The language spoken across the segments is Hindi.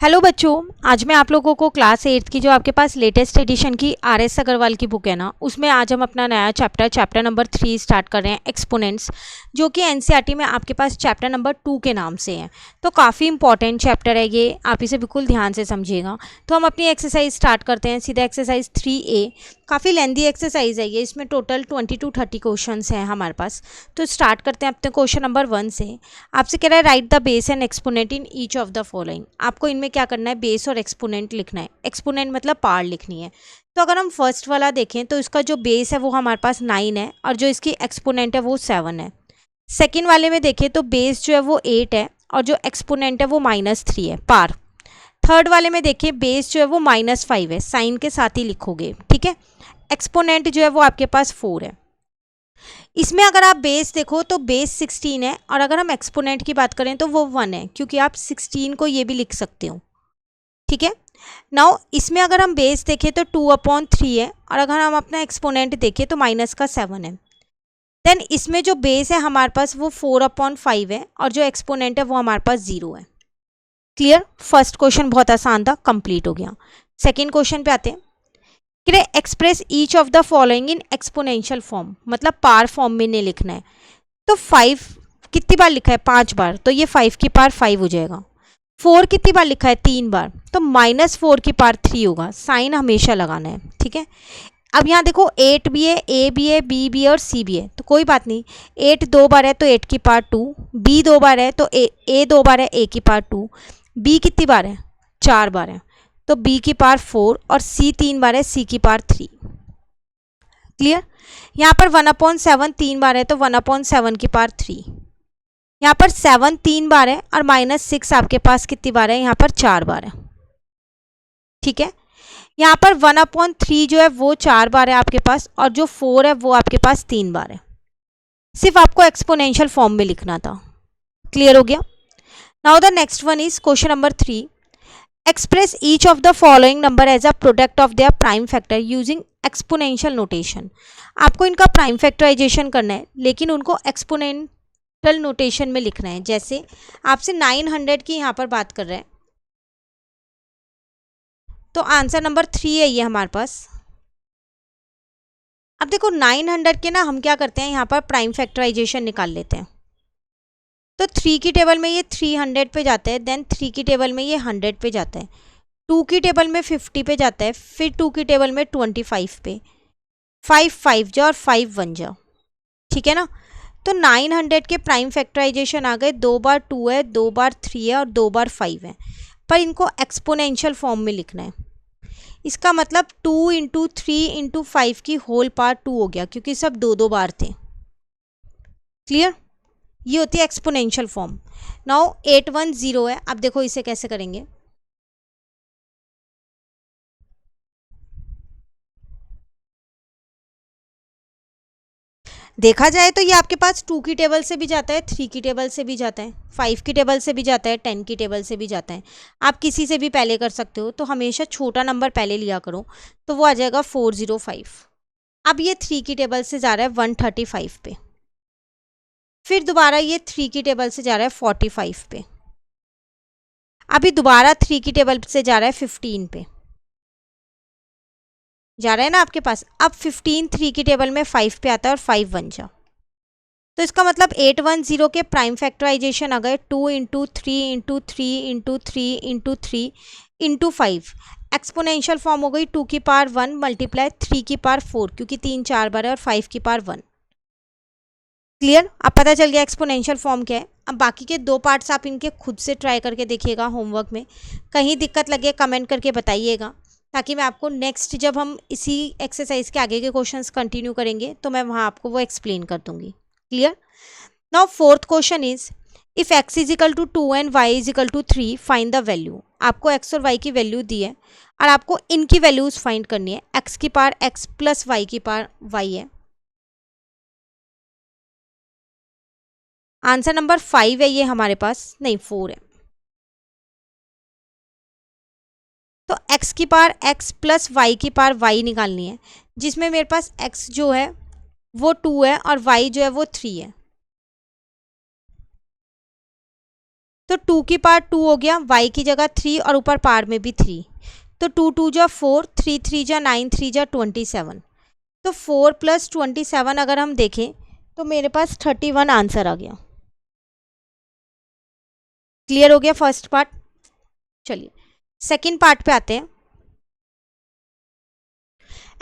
हेलो बच्चों, आज मैं आप लोगों को क्लास 8 की जो आपके पास लेटेस्ट एडिशन की आर.एस. अग्रवाल की बुक है ना, उसमें आज हम अपना नया चैप्टर नंबर 3 स्टार्ट कर रहे हैं, एक्सपोनेंट्स, जो कि एनसीईआरटी में आपके पास चैप्टर नंबर 2 के नाम से है। तो काफ़ी इंपॉर्टेंट चैप्टर है ये, आप इसे बिल्कुल ध्यान से समझिएगा। तो हम अपनी एक्सरसाइज स्टार्ट करते हैं सीधा। एक्सरसाइज 3A काफ़ी लेंदी एक्सरसाइज है ये, इसमें टोटल 20 to 30 क्वेश्चन हैं हमारे पास। तो स्टार्ट करते हैं अपने क्वेश्चन नंबर 1 से। आपसे कह रहा है right the base and exponent in each of the following. आपको इनमें क्या करना है, बेस और एक्सपोनेंट लिखना है। एक्सपोनेंट मतलब पार लिखनी है। तो अगर हम फर्स्ट वाला देखें तो इसका जो बेस है वो हमारे पास 9 है और जो इसकी एक्सपोनेंट है वो 7 है। सेकेंड वाले में देखें तो बेस जो है वो 8 है और जो एक्सपोनेंट है वो -3 है, पार। थर्ड वाले में देखिए बेस जो है वो -5 है, साइन के साथ ही लिखोगे, ठीक है। एक्सपोनेंट जो है वो आपके पास 4 है। इसमें अगर आप बेस देखो तो बेस 16 है और अगर हम एक्सपोनेंट की बात करें तो वो 1 है, क्योंकि आप 16 को ये भी लिख सकते हो, ठीक है। नाउ इसमें अगर हम बेस देखें तो 2/3 है और अगर हम अपना एक्सपोनेंट देखें तो -7 है। देन इसमें जो बेस है हमारे पास वो 4/5 है और जो एक्सपोनेंट है वो हमारे पास 0 है। क्लियर। फर्स्ट क्वेश्चन बहुत आसान था, कंप्लीट हो गया। सेकेंड क्वेश्चन पे आते हैं कि express each of the following in exponential form, मतलब पार फॉर्म में नहीं लिखना है। तो 5 कितनी बार लिखा है, 5 बार, तो ये 5 की पार 5 हो जाएगा। 4 कितनी बार लिखा है, 3 बार, तो -4 की पार 3 होगा। साइन हमेशा लगाना है, ठीक है। अब यहाँ देखो 8 भी है, ए भी है, बी भी है और सी भी है, तो कोई बात नहीं। 8 2 बार है तो 8 की पार 2, बी 2 बार है तो ए 2 बार है, ए की पार 2, बी कितनी बार है, 4 बार है, तो बी की पार 4 और सी 3 बार है, सी की पार 3। क्लियर। यहाँ पर 1/7 3 बार है तो 1/7 की पार 3। यहाँ पर 7 3 बार है और -6 आपके पास कितनी बार है, यहाँ पर 4 बार है, ठीक है। यहाँ पर 1/3 जो है वो 4 बार है आपके पास और जो 4 है वो आपके पास 3 बार है। सिर्फ आपको एक्सपोनेंशियल फॉर्म में लिखना था। क्लियर हो गया। Now the next one is question number 3। Express each of the following number as a product of their prime factor using exponential notation. आपको इनका प्राइम फैक्टराइजेशन करना है, लेकिन उनको एक्सपोनेंशियल नोटेशन में लिखना है। जैसे आपसे 900 की यहाँ पर बात कर रहे हैं, तो आंसर नंबर 3 है ये हमारे पास। अब देखो 900 के ना हम क्या करते हैं, यहाँ पर प्राइम फैक्टराइजेशन निकाल लेते हैं। तो 3 की टेबल में ये 300 पे जाता है, देन 3 की टेबल में ये 100 पे जाता है, 2 की टेबल में 50 पे जाता है, फिर 2 की टेबल में 25 पे, 5 5 जा और 5 1 जा, ठीक है ना। तो 900 के प्राइम फैक्टराइजेशन आ गए, 2 बार 2 है, 2 बार 3 है और 2 बार 5 है, पर इनको एक्सपोनेंशियल फॉर्म में लिखना है। इसका मतलब 2 × 3 × 5 की होल पावर 2 हो गया, क्योंकि सब 2 बार थे। क्लियर। ये होती है एक्सपोनेंशियल फॉर्म। नाउ 810 है, अब देखो इसे कैसे करेंगे। देखा जाए तो ये आपके पास 2 की टेबल से भी जाता है, 3 की टेबल से भी जाता है, 5 की टेबल से भी जाता है, 10 की टेबल से भी जाता है। आप किसी से भी पहले कर सकते हो, तो हमेशा छोटा नंबर पहले लिया करो, तो वो आ जाएगा 405। अब ये 3 की टेबल से जा रहा है 135 पे, फिर दोबारा ये 3 की टेबल से जा रहा है 45 पे, अभी दोबारा 3 की टेबल से जा रहा है 15 पे, जा रहा है ना आपके पास। अब 15 3 की टेबल में 5 पे आता है और 5 1 जा, तो इसका मतलब 810 के प्राइम फैक्टराइजेशन आ गए 2 × 3 × 3 × 3 × 3 × 5। एक्सपोनेंशियल फॉर्म हो गई 2 की पावर 1 मल्टीप्लाई 3 की पावर 4, क्योंकि 3 4 बार है, और 5 की पावर 1। क्लियर। अब पता चल गया एक्सपोनेंशियल फॉर्म क्या है। अब बाकी के 2 पार्ट्स आप इनके खुद से ट्राई करके देखिएगा होमवर्क में, कहीं दिक्कत लगे कमेंट करके बताइएगा, ताकि मैं आपको नेक्स्ट जब हम इसी एक्सरसाइज के आगे के क्वेश्चंस कंटिन्यू करेंगे तो मैं वहाँ आपको वो एक्सप्लेन कर दूंगी। Clear. Now fourth question is if x = 2 and y = 3 find the value. आपको x और y की वैल्यू दी है और आपको इनकी वैल्यूज फाइंड करनी है। x की पावर x प्लस y की पावर y है। आंसर नंबर 5 है ये हमारे पास, नहीं 4 है। तो x की पावर x प्लस y की पावर y निकालनी है, जिसमें मेरे पास x जो है वो 2 है और y जो है वो 3 है। तो 2 की पावर 2 हो गया, y की जगह 3 और ऊपर पावर में भी 3, तो 2 2 जा 4, 3 3 जा 9, 3 जा 27। तो 4 + 27 अगर हम देखें तो मेरे पास 31 आंसर आ गया। क्लियर हो गया फर्स्ट पार्ट। चलिए सेकंड पार्ट पे आते हैं।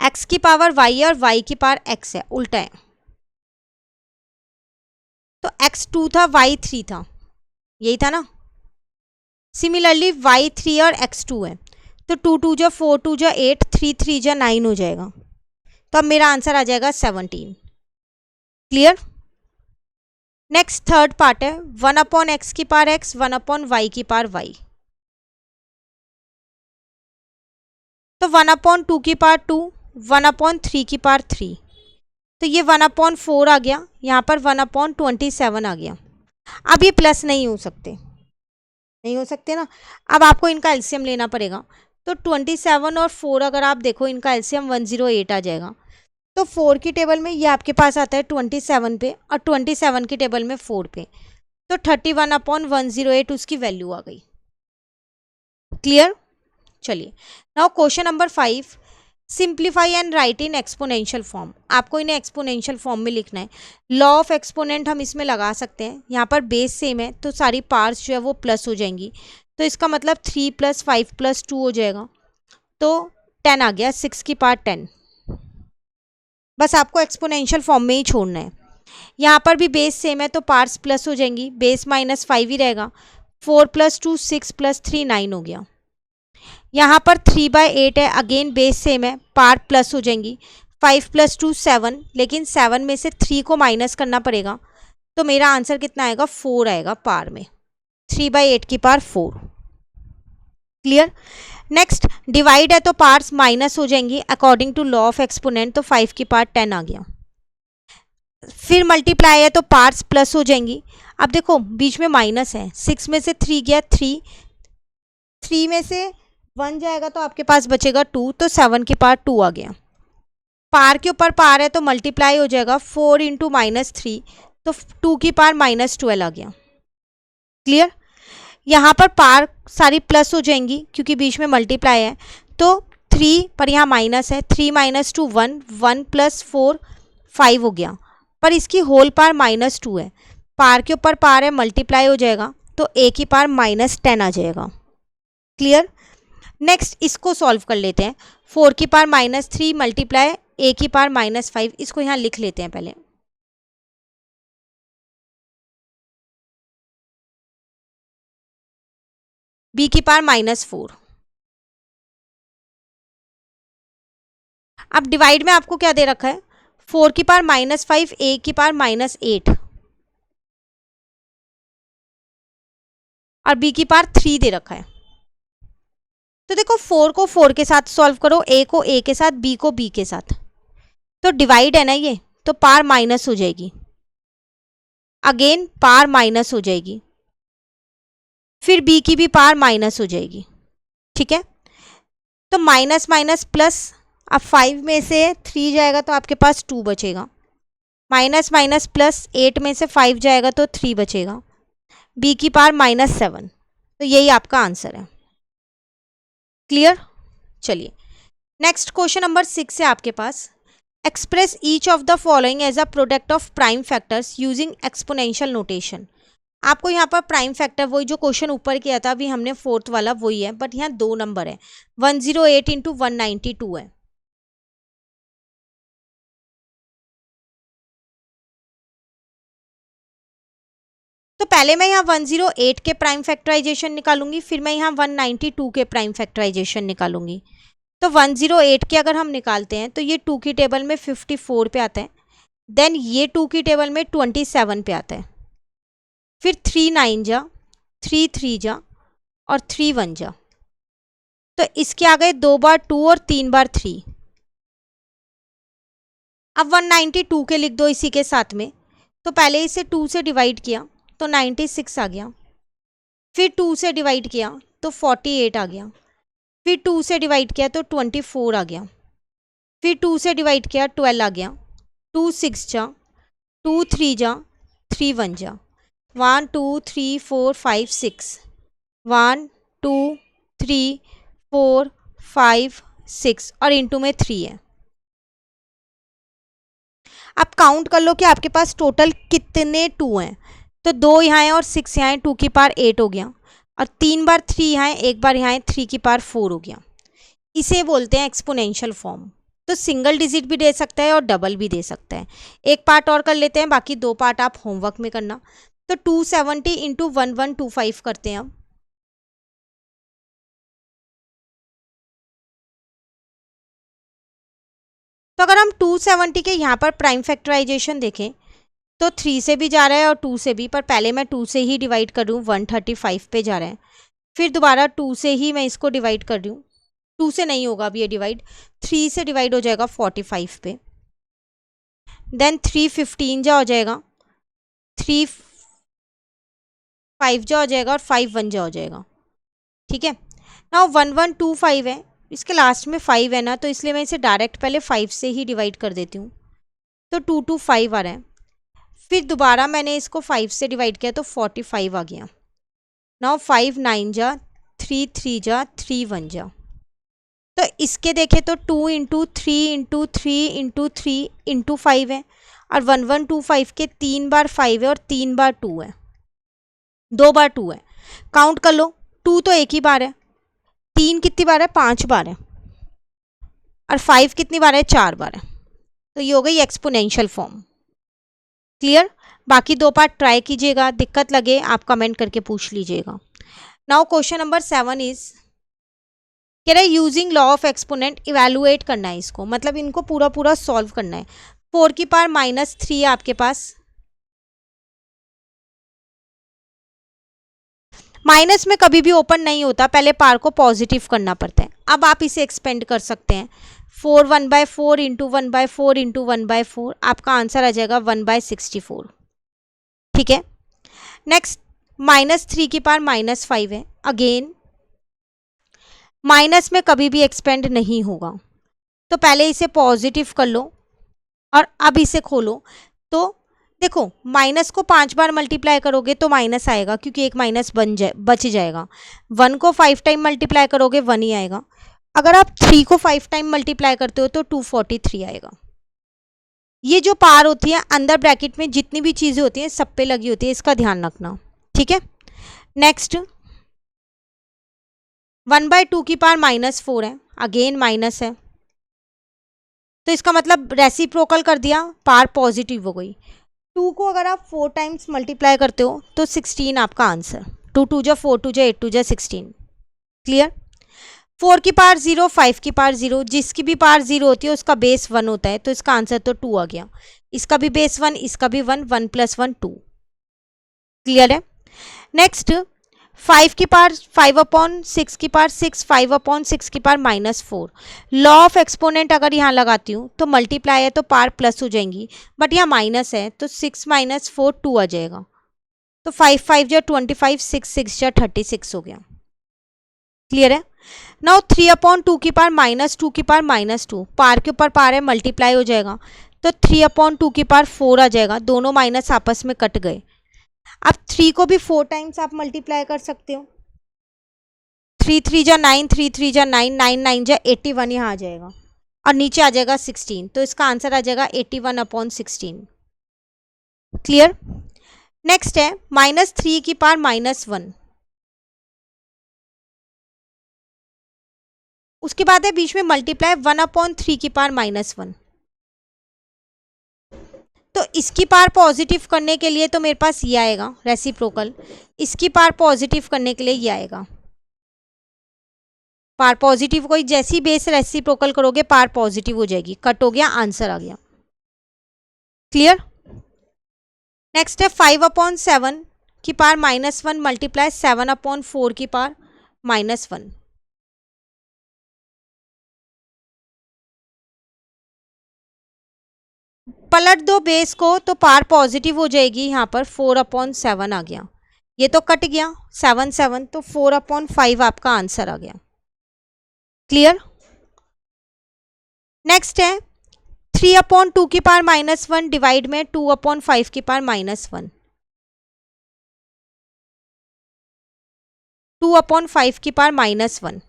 x की पावर y है और y की पावर x है, उल्टा है। तो x 2 था, y 3 था, यही था ना। सिमिलरली y 3 और x 2 है, तो 2 2 जा 4, 2 जा 8, 3 3 जा 9 हो जाएगा। तो अब मेरा आंसर आ जाएगा 17। क्लियर। नेक्स्ट थर्ड पार्ट है 1/x की पावर x, 1/y की पावर y। तो 1/2 की पावर 2, 1/3 की पावर 3, तो ये 1/4 आ गया, यहाँ पर 1/27 आ गया। अब ये प्लस नहीं हो सकते, नहीं हो सकते ना। अब आपको इनका एलसीएम लेना पड़ेगा। तो 27 और 4 अगर आप देखो, इनका एलसीएम 108 आ जाएगा। तो 4 की टेबल में ये आपके पास आता है 27 पे, और 27 की टेबल में 4 पे, तो 31/108 उसकी वैल्यू आ गई। क्लियर। चलिए now question number 5, simplify and right in exponential form. आपको इन्हें एक्सपोनेंशियल फॉर्म में लिखना है। लॉ ऑफ एक्सपोनेंट हम इसमें लगा सकते हैं। यहाँ पर बेस सेम है तो सारी पार्ट्स जो है वो प्लस हो जाएंगी, तो इसका मतलब 3 + 5 + 2 हो जाएगा, तो 10 आ गया, 6 की पावर 10। बस आपको एक्सपोनेंशियल फॉर्म में ही छोड़ना है। यहाँ पर भी बेस सेम है तो पार्ट्स प्लस हो जाएंगी, बेस -5 ही रहेगा। 4 + 2 6 + 3 9 हो गया। यहाँ पर 3/8 है, अगेन बेस सेम है, पार्ट प्लस हो जाएंगी। 5 + 2 7, लेकिन 7 में से 3 को माइनस करना पड़ेगा, तो मेरा आंसर कितना आएगा, 4 आएगा पार में। 3/8 की पावर 4। क्लियर। नेक्स्ट डिवाइड है तो पार्ट्स माइनस हो जाएंगी according to law of exponent, तो 5 की पावर 10 आ गया। फिर मल्टीप्लाई है तो पार्ट्स प्लस हो जाएंगी। अब देखो बीच में माइनस है, 6 में से 3 गया 3, 3 में से 1 जाएगा तो आपके पास बचेगा 2, तो 7 की पावर 2 आ गया। पार के ऊपर पार है तो मल्टीप्लाई हो जाएगा, 4 × -3, तो 2 की पावर -12 आ गया। क्लियर। यहाँ पर पार सारी प्लस हो जाएंगी क्योंकि बीच में मल्टीप्लाई है, तो 3 पर यहाँ माइनस है, 3 - 2 1, 1 + 4 5 हो गया, पर इसकी होल पार -2 है। पार के ऊपर पार है, मल्टीप्लाई हो जाएगा, तो a की पावर -10 आ जाएगा। क्लियर। नेक्स्ट इसको सॉल्व कर लेते हैं। 4 की पावर -3 मल्टीप्लाई a की पावर -5, इसको यहाँ लिख लेते हैं पहले। b की पावर -4। अब डिवाइड में आपको क्या दे रखा है, 4 की पावर -5, a की पावर -8 और b की पावर 3 दे रखा है। तो देखो 4 को 4 के साथ सॉल्व करो, a को a के साथ, b को b के साथ, तो डिवाइड है ना ये, तो पावर माइनस हो जाएगी, अगेन पावर माइनस हो जाएगी, फिर b की भी पावर माइनस हो जाएगी। ठीक है, तो माइनस माइनस प्लस, अब 5 में से 3 जाएगा तो आपके पास 2 बचेगा, माइनस माइनस प्लस, 8 में से 5 जाएगा तो 3 बचेगा, b की पावर -7, तो यही आपका आंसर है। क्लियर। चलिए नेक्स्ट क्वेश्चन नंबर 6 है आपके पास, express each of the following as a product of prime factors using exponential notation. आपको यहाँ पर प्राइम फैक्टर वही जो क्वेश्चन ऊपर किया था अभी हमने फोर्थ वाला वही है, बट यहाँ 2 नंबर है, 108 × 192 है। तो पहले मैं यहाँ 108 के प्राइम फैक्टराइजेशन निकालूंगी, फिर मैं यहाँ 192 के प्राइम फैक्टराइजेशन निकालूंगी। तो 108 के अगर हम निकालते हैं तो ये 2 की टेबल में 54 पे आता है, देन ये 2 की टेबल में 27 पे आता है, फिर 3 9 जा, 3 3 जा और 3 1 जा, तो इसके आ गए 2 बार 2 और 3 बार 3। अब 192 के लिख दो इसी के साथ में, तो पहले इसे 2 से डिवाइड किया तो 96 आ गया, फिर 2 से डिवाइड किया तो 48 आ गया, फिर 2 से डिवाइड किया तो 24 आ गया, फिर 2 से डिवाइड किया 12 आ गया, 2 6 जा, 2 3 जा, 3 1 जा, 1 2 3 4 5 6, 1 2 3 4 5 6 और इंटू में 3 है। आप काउंट कर लो कि आपके पास टोटल कितने 2 हैं। तो 2 यहाँ हैं और 6 यहाँ हैं, 2 की पावर 8 हो गया, और 3 बार 3 यहाँ है, एक बार यहाँ है, 3 की पावर 4 हो गया। इसे बोलते हैं एक्सपोनेंशियल फॉर्म। तो सिंगल डिजिट भी दे सकता है और डबल भी दे सकता है। एक पार्ट और कर लेते हैं, बाकी 2 पार्ट आप होमवर्क में करना। तो 270 इंटू 1125 करते हैं अब। तो अगर हम 270 के यहाँ पर प्राइम फैक्टराइजेशन देखें तो 3 से भी जा रहा है और 2 से भी, पर पहले मैं 2 से ही डिवाइड कर रही हूँ, 135 पे जा रहा है। फिर दोबारा 2 से ही मैं इसको डिवाइड कर रही हूँ, 2 से नहीं होगा अब ये डिवाइड, 3 से डिवाइड हो जाएगा 45 पे। देन 3 15 जा हो जाएगा, 3 5 जा हो जाएगा और 5 1 जा हो जाएगा। ठीक है, नाउ 1125 है, इसके लास्ट में 5 है ना, तो इसलिए मैं इसे डायरेक्ट पहले 5 से ही डिवाइड कर देती हूँ। तो 225 आ रहा है। फिर दोबारा मैंने इसको 5 से डिवाइड किया तो 45 आ गया। नाउ 5 9 जा, 3 3 जा, 3 1 जा। तो इसके देखें तो 2 इंटू 3 इंटू 3 इंटू 3 इंटू 5 है, और 1125 के 3 बार 5 है और 3 बार 2 है, 2 बार 2 है। काउंट कर लो, 2 तो एक ही बार है, 3 कितनी बार है, 5 बार है, और 5 कितनी बार है, 4 बार है। तो ये हो गई एक्सपोनेंशियल फॉर्म। क्लियर? बाकी 2 पार्ट ट्राई कीजिएगा, दिक्कत लगे आप कमेंट करके पूछ लीजिएगा। नाउ क्वेश्चन नंबर 7 इज कह रहा है using law of exponent evaluate करना है इसको, मतलब इनको पूरा पूरा सॉल्व करना है। 4 की पावर -3 है आपके पास, माइनस में कभी भी ओपन नहीं होता, पहले पार को पॉजिटिव करना पड़ता है। अब आप इसे एक्सपेंड कर सकते हैं, 4 1/4 इंटू 1/4 इंटू 1/4, आपका आंसर आ जाएगा 1/64। ठीक है, नेक्स्ट -3 की पावर -5 है, अगेन माइनस में कभी भी एक्सपेंड नहीं होगा, तो पहले इसे पॉजिटिव कर लो और अब इसे खोलो। तो देखो, माइनस को 5 बार मल्टीप्लाई करोगे तो माइनस आएगा, क्योंकि एक माइनस बच जाएगा। 1 को 5 टाइम मल्टीप्लाई करोगे 1 ही आएगा। अगर आप 3 को 5 टाइम मल्टीप्लाई करते हो तो 243 आएगा। ये जो पार होती है अंदर ब्रैकेट में जितनी भी चीज़ें होती हैं सब पे लगी होती है, इसका ध्यान रखना। ठीक है, नेक्स्ट 1/2 की पावर -4 है, अगेन माइनस है, तो इसका मतलब रेसिप्रोकल कर दिया, पार पॉजिटिव हो गई। 2 को अगर आप 4 टाइम्स मल्टीप्लाई करते हो तो 16 आपका आंसर। 2 2 जा 4 2 जा 8 2 जा 16। क्लियर? 4 की पावर 0, 5 की पावर 0, जिसकी भी पावर 0 होती है उसका बेस 1 होता है, तो इसका आंसर तो 2 आ गया। इसका भी बेस 1, इसका भी 1, 1 + 1 2। क्लियर है? नेक्स्ट 5 की पावर 5/6 की पावर 6, 5/6 की पावर -4। लॉ ऑफ एक्सपोनेंट अगर यहाँ लगाती हूँ तो मल्टीप्लाई है तो पावर प्लस हो जाएंगी, बट यहाँ माइनस है तो 6 - 4 2 आ जाएगा। तो 5 5 जा 25, 6 6 जा 36 हो गया। क्लियर है? नाउ 3/2 की पावर -2 की पावर -2, पार के ऊपर पार है, मल्टीप्लाई हो जाएगा, तो 3/2 की पावर 4 आ जाएगा। दोनों माइनस आपस में कट गए। अब 3 को भी 4 टाइम्स आप मल्टीप्लाई कर सकते हो, 3 3 जा 9, 3 3 जा 9, 9 9 जा 81 यहाँ आ जाएगा, और नीचे आ जाएगा 16, तो इसका आंसर आ जाएगा 81/16। क्लियर? नेक्स्ट है -3 की पावर -1, उसके बाद है बीच में मल्टीप्लाई 1/3 की पावर -1। तो इसकी पावर पॉजिटिव करने के लिए तो मेरे पास ये आएगा रेसिप्रोकल, इसकी पावर पॉजिटिव करने के लिए ये आएगा पावर पॉजिटिव। कोई जैसी बेस रेसिप्रोकल करोगे पावर पॉजिटिव हो जाएगी, कट हो गया, आंसर आ गया। क्लियर? नेक्स्ट है 5/7 की पावर -1 मल्टीप्लाई 7/4 की पावर -1। पलट दो बेस को तो पावर पॉजिटिव हो जाएगी, यहाँ पर 4/7 आ गया, ये तो कट गया 7 7, तो 4/5 आपका आंसर आ गया। क्लियर? नेक्स्ट है 3/2 की पावर -1 डिवाइड में 2/5 की पावर -1। 2/5 की पावर -1।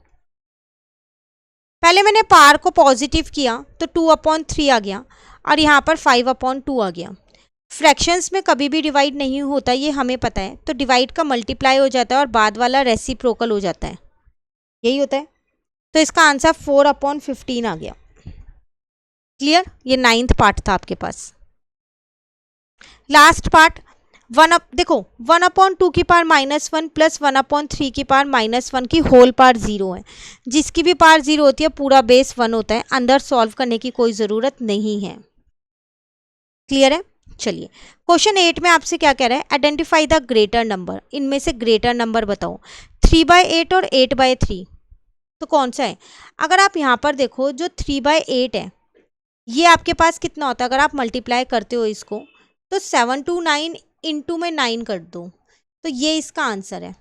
पहले मैंने पावर को पॉजिटिव किया तो 2/3 आ गया और यहाँ पर 5/2 आ गया। फ्रैक्शंस में कभी भी डिवाइड नहीं होता, ये हमें पता है, तो डिवाइड का मल्टीप्लाई हो जाता है और बाद वाला रेसिप्रोकल हो जाता है, यही होता है। तो इसका आंसर 4/15 आ गया। क्लियर? ये 9th पार्ट था आपके पास। लास्ट पार्ट देखो 1/2 की पावर -1 प्लस 1/3 की पावर -1 की होल पावर 0 है। जिसकी भी पावर 0 होती है पूरा बेस 1 होता है, अंदर सॉल्व करने की कोई ज़रूरत नहीं है। क्लियर है? चलिए क्वेश्चन 8 में आपसे क्या कह रहा है, आइडेंटिफाई द ग्रेटर नंबर, इनमें से ग्रेटर नंबर बताओ। 3/8 और 8/3, तो कौन सा है? अगर आप यहाँ पर देखो जो 3/8 है ये आपके पास कितना होता है, अगर आप मल्टीप्लाई करते हो इसको तो 7 to 9 इंटू में 9 कर दो, तो ये इसका आंसर है।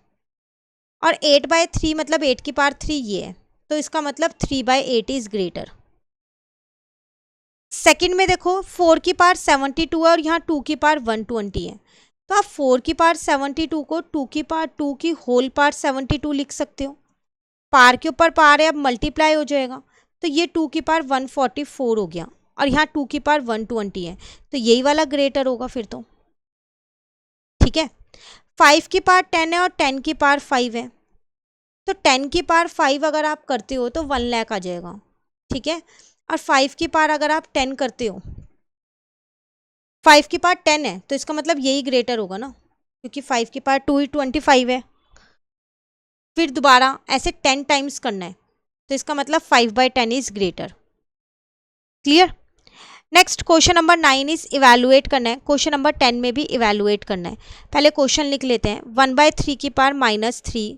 और 8/3 मतलब 8 की पावर 3 ये है, तो इसका मतलब 3/8 इज ग्रेटर। सेकंड में देखो 4 की पावर 72 है और यहाँ 2 की पावर 120 है, तो आप 4 की पावर 72 को 2 की पावर 2 की होल पावर 72 लिख सकते हो। पावर के ऊपर पावर है, अब मल्टीप्लाई हो जाएगा, तो ये 2 की पावर 144 हो गया और यहाँ 2 की पावर 120 है, तो यही वाला ग्रेटर होगा फिर तो। ठीक है, 5 की पावर 10 है और 10 की पावर 5 है, तो 10 की पावर 5 अगर आप करते हो तो 1 लाख आ जाएगा। ठीक है, और 5 की पावर अगर आप 10 करते हो, 5 की पावर 10 है तो इसका मतलब यही ग्रेटर होगा ना, क्योंकि 5 की पावर 2 ही 25 है। फिर दोबारा ऐसे 10 टाइम्स करना है, तो इसका मतलब 5/10 is greater. Clear? Next question number 9 is evaluate करना है, क्वेश्चन नंबर 10 में भी इवैल्यूएट करना है। पहले क्वेश्चन लिख लेते हैं, 1/3 की पावर -3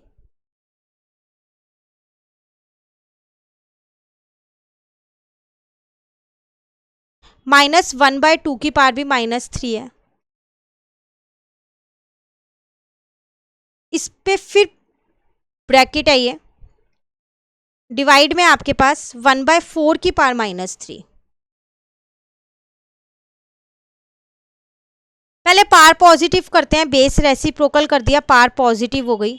-1/2 की पावर भी -3 है। इस पे फिर ब्रैकेट है, ये डिवाइड में आपके पास 1/4 की पावर -3। पहले पावर पॉजिटिव करते हैं, बेस रेसिप्रोकल कर दिया, पावर पॉजिटिव हो गई।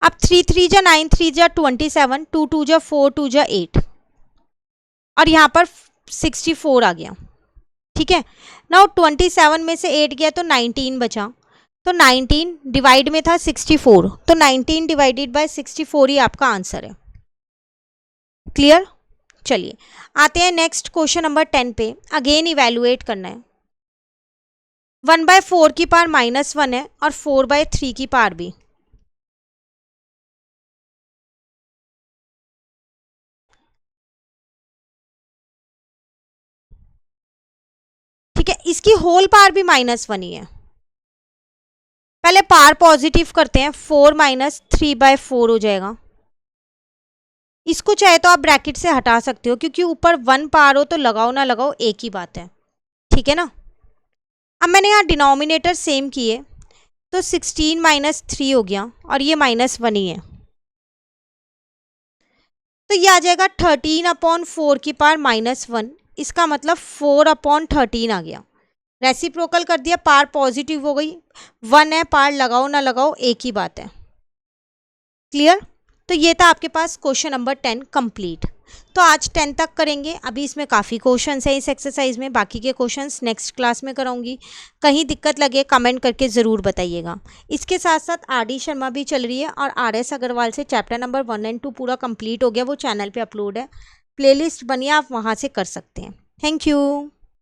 अब 3 3 जा 9, 3 जा 27, 2 2 जा 4, 2 जा 8 और यहाँ पर 64 आ गया। ठीक है, नाउ 27 में से 8 गया तो 19 बचा, तो 19 डिवाइड में था 64, तो 19 डिवाइडेड बाय 64 ही आपका आंसर है। क्लियर? चलिए आते हैं नेक्स्ट क्वेश्चन नंबर 10 पे, अगेन इवैल्यूएट करना है। 1/4 की पावर -1 है और 4/3 की पावर भी। ठीक है, इसकी होल पावर भी -1 ही है। पहले पावर पॉजिटिव करते हैं, 4 - 3/4 हो जाएगा। इसको चाहे तो आप ब्रैकेट से हटा सकते हो, क्योंकि ऊपर 1 पावर हो तो लगाओ ना लगाओ एक ही बात है। ठीक है ना? अब मैंने यहाँ डिनोमिनेटर सेम किए, तो 16 - 3 हो गया और ये -1 ही है, तो ये आ जाएगा 13/4 की पावर -1। इसका मतलब 4/13 आ गया। रेसिप्रोकल कर दिया, पावर पॉजिटिव हो गई, 1 है, पावर लगाओ ना लगाओ एक ही बात है। क्लियर? तो ये था आपके पास क्वेश्चन नंबर 10 कंप्लीट। तो आज 10 तक करेंगे, अभी इसमें काफ़ी क्वेश्चंस हैं इस एक्सरसाइज में, बाकी के क्वेश्चंस नेक्स्ट क्लास में कराऊंगी। कहीं दिक्कत लगे कमेंट करके ज़रूर बताइएगा। इसके साथ साथ RD शर्मा भी चल रही है और RS अग्रवाल से चैप्टर नंबर 1 और 2 पूरा कंप्लीट हो गया, वो चैनल पर अपलोड है, प्लेलिस्ट बनी, आप वहाँ से कर सकते हैं। Thank you.